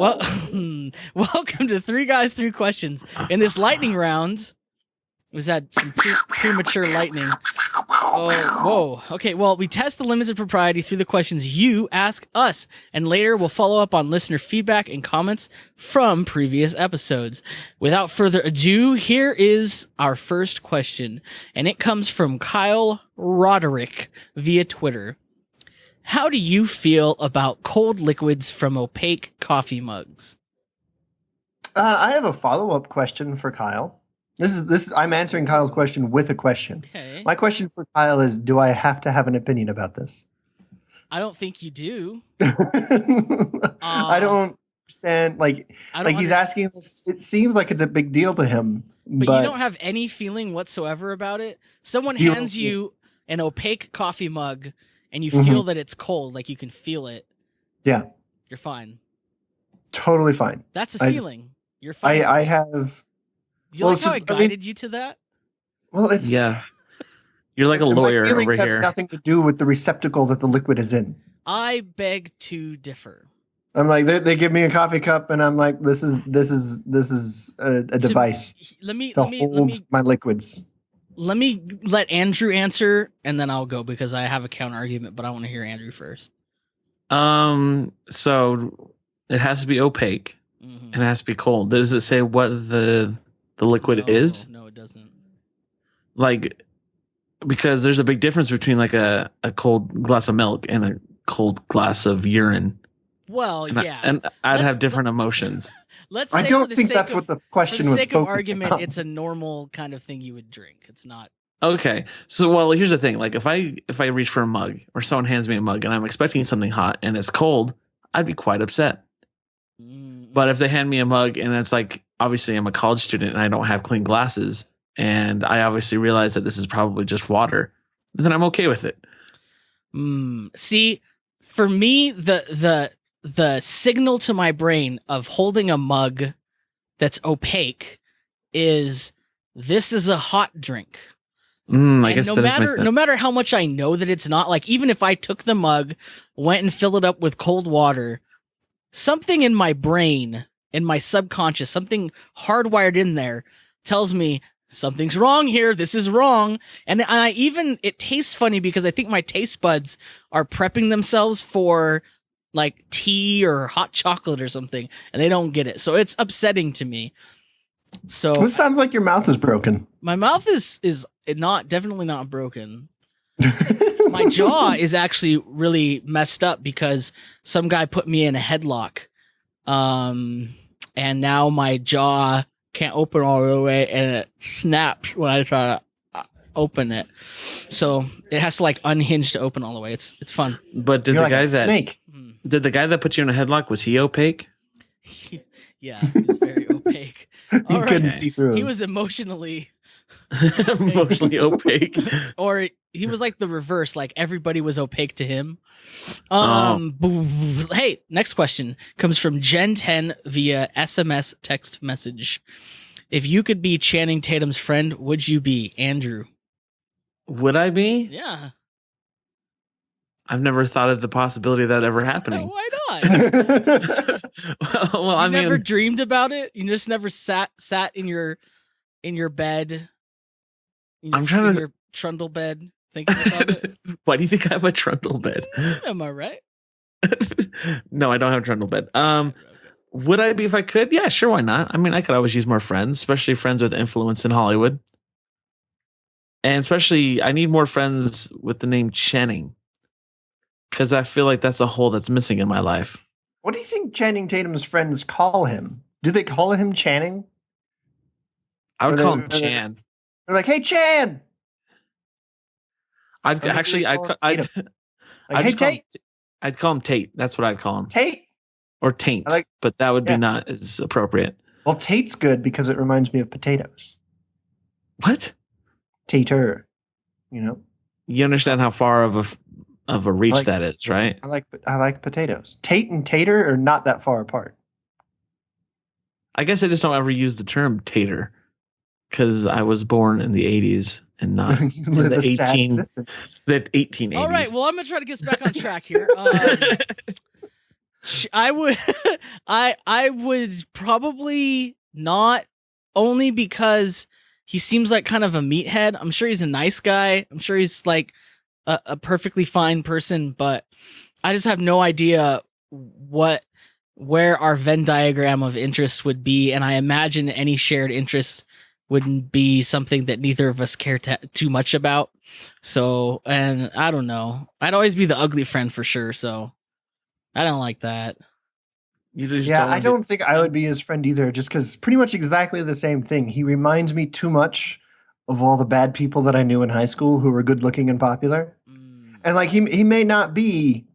Well, welcome to Three Guys, Three Questions. In this lightning round, was that some premature lightning? Oh, whoa. Okay, well, we test the limits of propriety through the questions you ask us, and later we'll follow up on listener feedback and comments from previous episodes. Without further ado, here is our first question, and it comes from Kyle Roderick via Twitter. How do you feel about cold liquids from opaque coffee mugs? I have a follow-up question for Kyle. This is I'm answering Kyle's question with a question. Okay. My question for Kyle is, do I have to have an opinion about this? I don't think you do. I don't understand. He's asking this. It seems like it's a big deal to him. But you don't have any feeling whatsoever about it? Someone hands you an opaque coffee mug and you feel that it's cold, like you can feel it. Yeah. You're fine. Totally fine. That's a feeling. You're fine. I have... You like how I guided you to that? Well, it's... Yeah. You're like a lawyer over here. Have nothing to do with the receptacle that the liquid is in. I beg to differ. I'm like, they give me a coffee cup, and I'm like, this is a device to hold my liquids. Let me let Andrew answer, and then I'll go because I have a counter argument, but I want to hear Andrew first. So it has to be opaque, and it has to be cold. Does it say what the liquid is? No, it doesn't. Like, because there's a big difference between like a cold glass of milk and a cold glass of urine. Well, yeah. And I'd have different emotions. Let's say I don't think that's what the question was focused on. For the sake of argument, it's a normal kind of thing you would drink. It's not. Okay. So, well, here's the thing. Like, if I reach for a mug or someone hands me a mug and I'm expecting something hot and it's cold, I'd be quite upset. But if they hand me a mug and it's like, obviously I'm a college student and I don't have clean glasses and I obviously realize that this is probably just water, then I'm okay with it. See, for me, the signal to my brain of holding a mug that's opaque is this is a hot drink. I guess that makes sense. No matter how much I know that it's not, like even if I took the mug, went and filled it up with cold water, something in my brain, in my subconscious, something hardwired in there tells me something's wrong here. This is wrong. And it tastes funny because I think my taste buds are prepping themselves for like tea or hot chocolate or something, and they don't get it. So it's upsetting to me. So this sounds like your mouth is broken. My mouth is definitely not broken. My jaw is actually really messed up because some guy put me in a headlock. And now my jaw can't open all the way and it snaps when I try to open it. So it has to like unhinge to open all the way. It's fun. But did Did the guy that put you in a headlock, was he opaque? Yeah, he was very opaque. You couldn't see through him. He was emotionally opaque. Or he was like the reverse, like everybody was opaque to him. Hey, next question comes from Gen 10 via SMS text message. If you could be Channing Tatum's friend, would you be? Andrew. Would I be? Yeah. I've never thought of the possibility of that ever happening. Why not? well, I mean, never dreamed about it. You just never sat in your bed. I'm trying to your trundle bed thinking about it. Why do you think I have a trundle bed? Am I right? No, I don't have a trundle bed. Would I be if I could? Yeah, sure. Why not? I mean, I could always use more friends, especially friends with influence in Hollywood. And especially, I need more friends with the name Channing. Because I feel like that's a hole that's missing in my life. What do you think Channing Tatum's friends call him? Do they call him Channing? I would call him Chan. They're like, "Hey, Chan." I'd hey, Tate. I'd call him Tate. That's what I'd call him. Tate or Taint, but that would be not as appropriate. Well, Tate's good because it reminds me of potatoes. What? Tater. You know. You understand how far of a reach that is, right? I like potatoes. Tate and tater are not that far apart. I guess I just don't ever use the term tater because I was born in the 80s and not in the 1880s. All right, well, I'm going to try to get us back on track here. I would, I would probably not, only because he seems like kind of a meathead. I'm sure he's a nice guy. I'm sure he's like a perfectly fine person, but I just have no idea where our Venn diagram of interests would be, and I imagine any shared interest wouldn't be something that neither of us care too much about. So, and I don't know. I'd always be the ugly friend for sure, so I don't like that. Yeah, I don't think I would be his friend either, just because pretty much exactly the same thing. He reminds me too much of all the bad people that I knew in high school who were good looking and popular. And like he may not be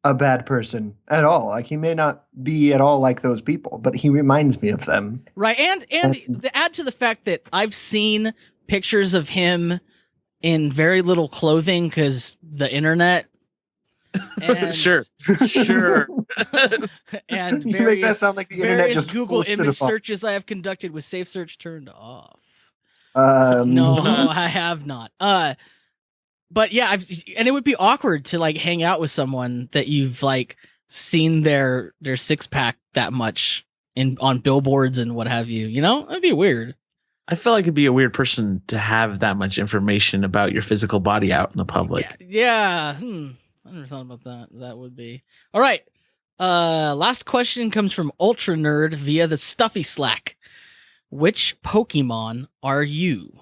a bad person at all. Like he may not be at all like those people, but he reminds me of them. Right. And to add to the fact that I've seen pictures of him in very little clothing because the internet. And sure. And you make that sound like the internet just Google image searches I have conducted with Safe Search turned off. No, I have not. But yeah, and it would be awkward to like hang out with someone that you've like seen their six pack that much on billboards and what have you. You know, it'd be weird. I feel like it'd be a weird person to have that much information about your physical body out in the public. Yeah. I never thought about that. That would be all right. Last question comes from Ultra Nerd via the Stuffy Slack. Which Pokemon are you?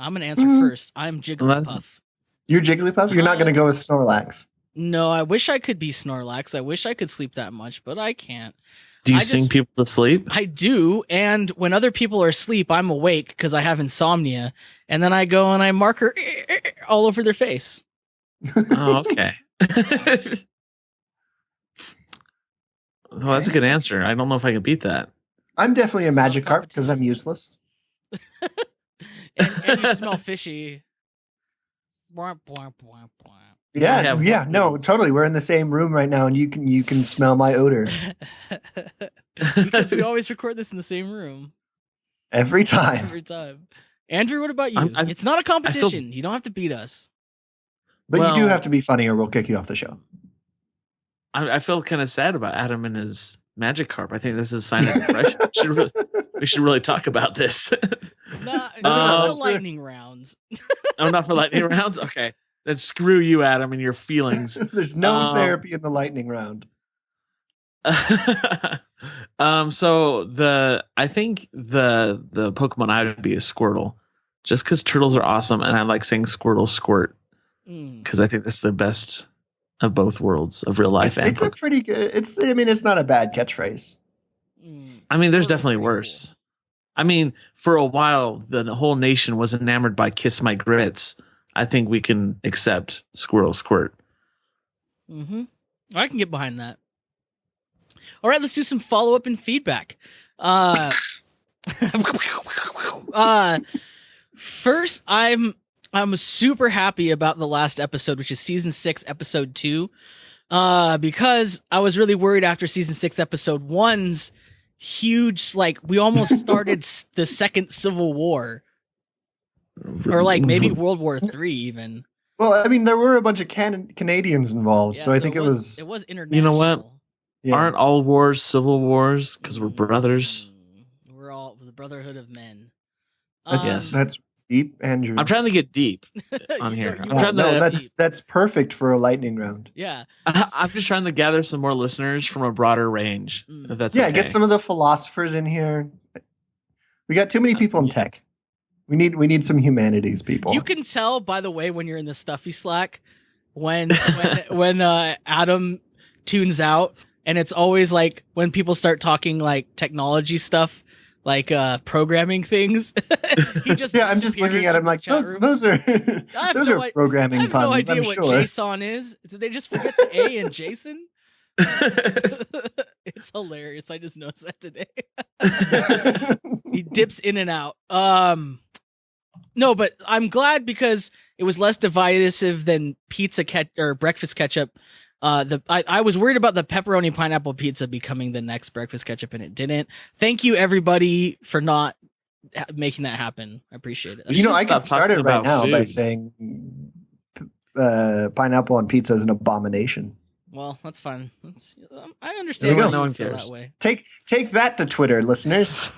I'm gonna answer first. I'm Jigglypuff. You're Jigglypuff? You're not gonna go with Snorlax? No, I wish I could be Snorlax. I wish I could sleep that much, but I can't. Do you sing people to sleep? I do, and when other people are asleep, I'm awake because I have insomnia, and then I go and I marker all over their face. Oh, okay. Well, that's a good answer. I don't know if I can beat that. I'm definitely a Magikarp because I'm useless. and you smell fishy. Yeah, no, totally. We're in the same room right now, and you can smell my odor. Because we always record this in the same room. Every time. Every time. Andrew, what about you? It's not a competition. You don't have to beat us. But you do have to be funny, or we'll kick you off the show. I feel kind of sad about Adam and his Magikarp. I think this is a sign of depression. We should really talk about this. No, lightning rounds. Oh, not for lightning rounds? Okay. Then screw you, Adam, and your feelings. There's no therapy in the lightning round. So I think the Pokemon I would be is Squirtle. Just because turtles are awesome, and I like saying Squirtle squirt. Because I think that's the best of both worlds of real life. It's a pretty good. It's not a bad catchphrase. I mean, there's definitely worse. Cool. I mean, for a while, the whole nation was enamored by Kiss My Grits. I think we can accept Squirrel Squirt. I can get behind that. All right, let's do some follow-up and feedback. First, I'm super happy about the last episode, which is season 6, episode 2, because I was really worried after season 6, episode 1's huge, like we almost started the second Civil War, or like maybe World War III even. Well, I mean, there were a bunch of Canadians involved, so I think it was international. You know what? Yeah. Aren't all wars civil wars because we're brothers? We're all the brotherhood of men. That's deep, Andrew. I'm trying to get deep on here. That's perfect for a lightning round. Yeah, I'm just trying to gather some more listeners from a broader range. If that's okay. Get some of the philosophers in here. We got too many people in tech. We need some humanities people. You can tell, by the way, when you're in the Stuffy Slack, when Adam tunes out, and it's always like when people start talking like technology stuff, like programming things. He just I'm just looking at him like those are programming puns. I have no idea what sure. JSON is. Did they just forget the A in Jason? It's hilarious. I just noticed that today. He dips in and out. No, but I'm glad because it was less divisive than or breakfast ketchup. I was worried about the pepperoni pineapple pizza becoming the next breakfast ketchup, and it didn't. Thank you, everybody, for not making that happen. I appreciate it. I can start it right now by saying pineapple on pizza is an abomination. Well, that's fine. I understand why No you one feel cares. that way. Take that to Twitter, listeners.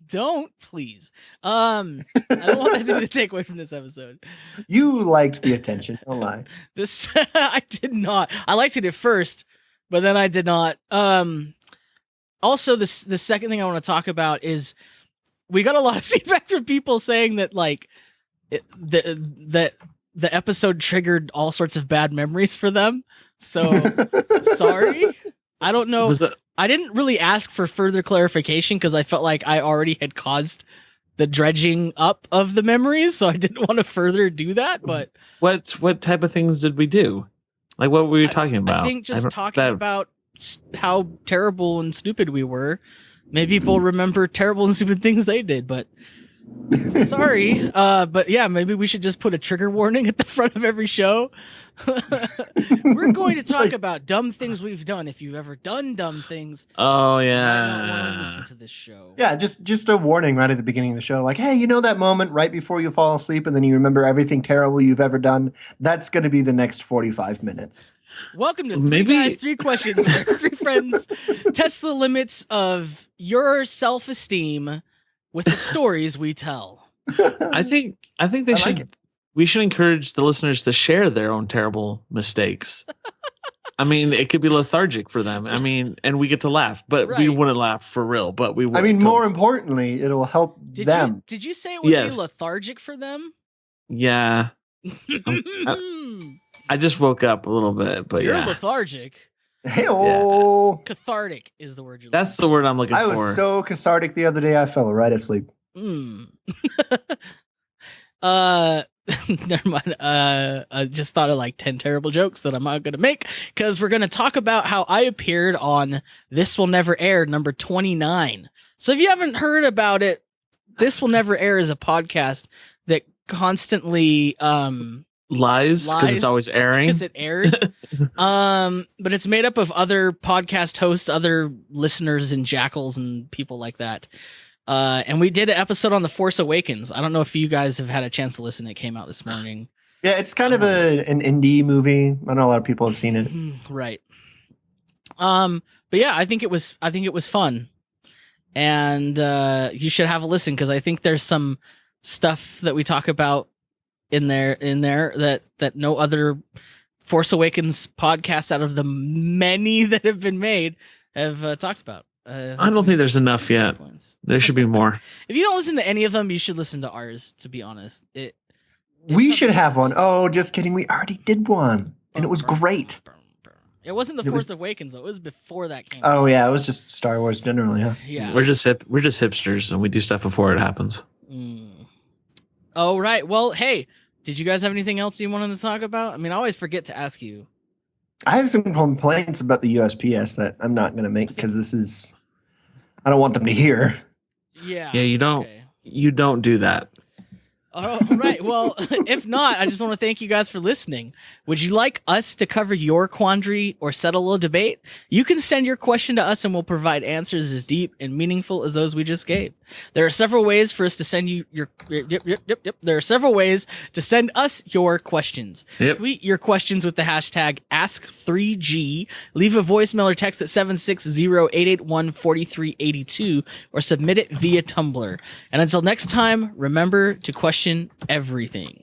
Don't, please. I don't want that to be the takeaway from this episode. You liked the attention. Don't lie. This I did not. I liked it at first, but then I did not. Also, the second thing I want to talk about is we got a lot of feedback from people saying that like the episode triggered all sorts of bad memories for them. So sorry. I don't know. I didn't really ask for further clarification because I felt like I already had caused the dredging up of the memories, so I didn't want to further do that. But what type of things did we do? Like, what were you talking about? I think just talking about how terrible and stupid we were. Maybe people remember terrible and stupid things they did, but sorry. But yeah, maybe we should just put a trigger warning at the front of every show. We're going to talk about dumb things we've done. If you've ever done dumb things, oh you yeah, might not want to listen to this show. Yeah, just a warning right at the beginning of the show. Like, hey, you know that moment right before you fall asleep and then you remember everything terrible you've ever done? That's going to be the next 45 minutes. Welcome to Three Guys, Three Questions, where three friends test the limits of your self-esteem with the stories we tell. I think they should. We should encourage the listeners to share their own terrible mistakes. I mean, it could be lethargic for them. I mean, and we get to laugh, but we wouldn't laugh for real. But we would. I mean, more importantly, it'll help them. Did you say it would be lethargic for them? Yeah. I just woke up a little bit, but You're lethargic. Hey-oh. Yeah. Cathartic is the word you're That's the word I'm looking for. I was so cathartic the other day, I fell right asleep. Never mind. I just thought of like 10 terrible jokes that I'm not going to make because we're going to talk about how I appeared on This Will Never Air number 29. So if you haven't heard about it, This Will Never Air is a podcast that constantly lies because it's always airing. Because it airs. But it's made up of other podcast hosts, other listeners and jackals and people like that. And we did an episode on The Force Awakens. I don't know if you guys have had a chance to listen. It came out this morning. Yeah, it's kind of an indie movie. I know a lot of people have seen it. Right. But yeah, I think it was fun. And you should have a listen because I think there's some stuff that we talk about in there that no other Force Awakens podcast out of the many that have been made have talked about. I don't think there's enough yet. There should be more. If you don't listen to any of them, you should listen to ours, to be honest. We should have one. Oh, just kidding. We already did one. And it was great. It wasn't The Force Awakens, though. It was before that came out. Oh, yeah. It was just Star Wars generally, huh? Yeah. We're just hipsters, and we do stuff before it happens. Oh, right. Well, hey, did you guys have anything else you wanted to talk about? I mean, I always forget to ask you. I have some complaints about the USPS that I'm not going to make because I don't want them to hear. Yeah. Yeah, you don't do that. Oh, right. Well, if not, I just want to thank you guys for listening. Would you like us to cover your quandary or settle a debate? You can send your question to us and we'll provide answers as deep and meaningful as those we just gave. There are several ways for us to send you your There are several ways to send us your questions. Yep. Tweet your questions with the hashtag Ask3G. Leave a voicemail or text at 760-881-4382 or submit it via Tumblr. And until next time, remember to question everything.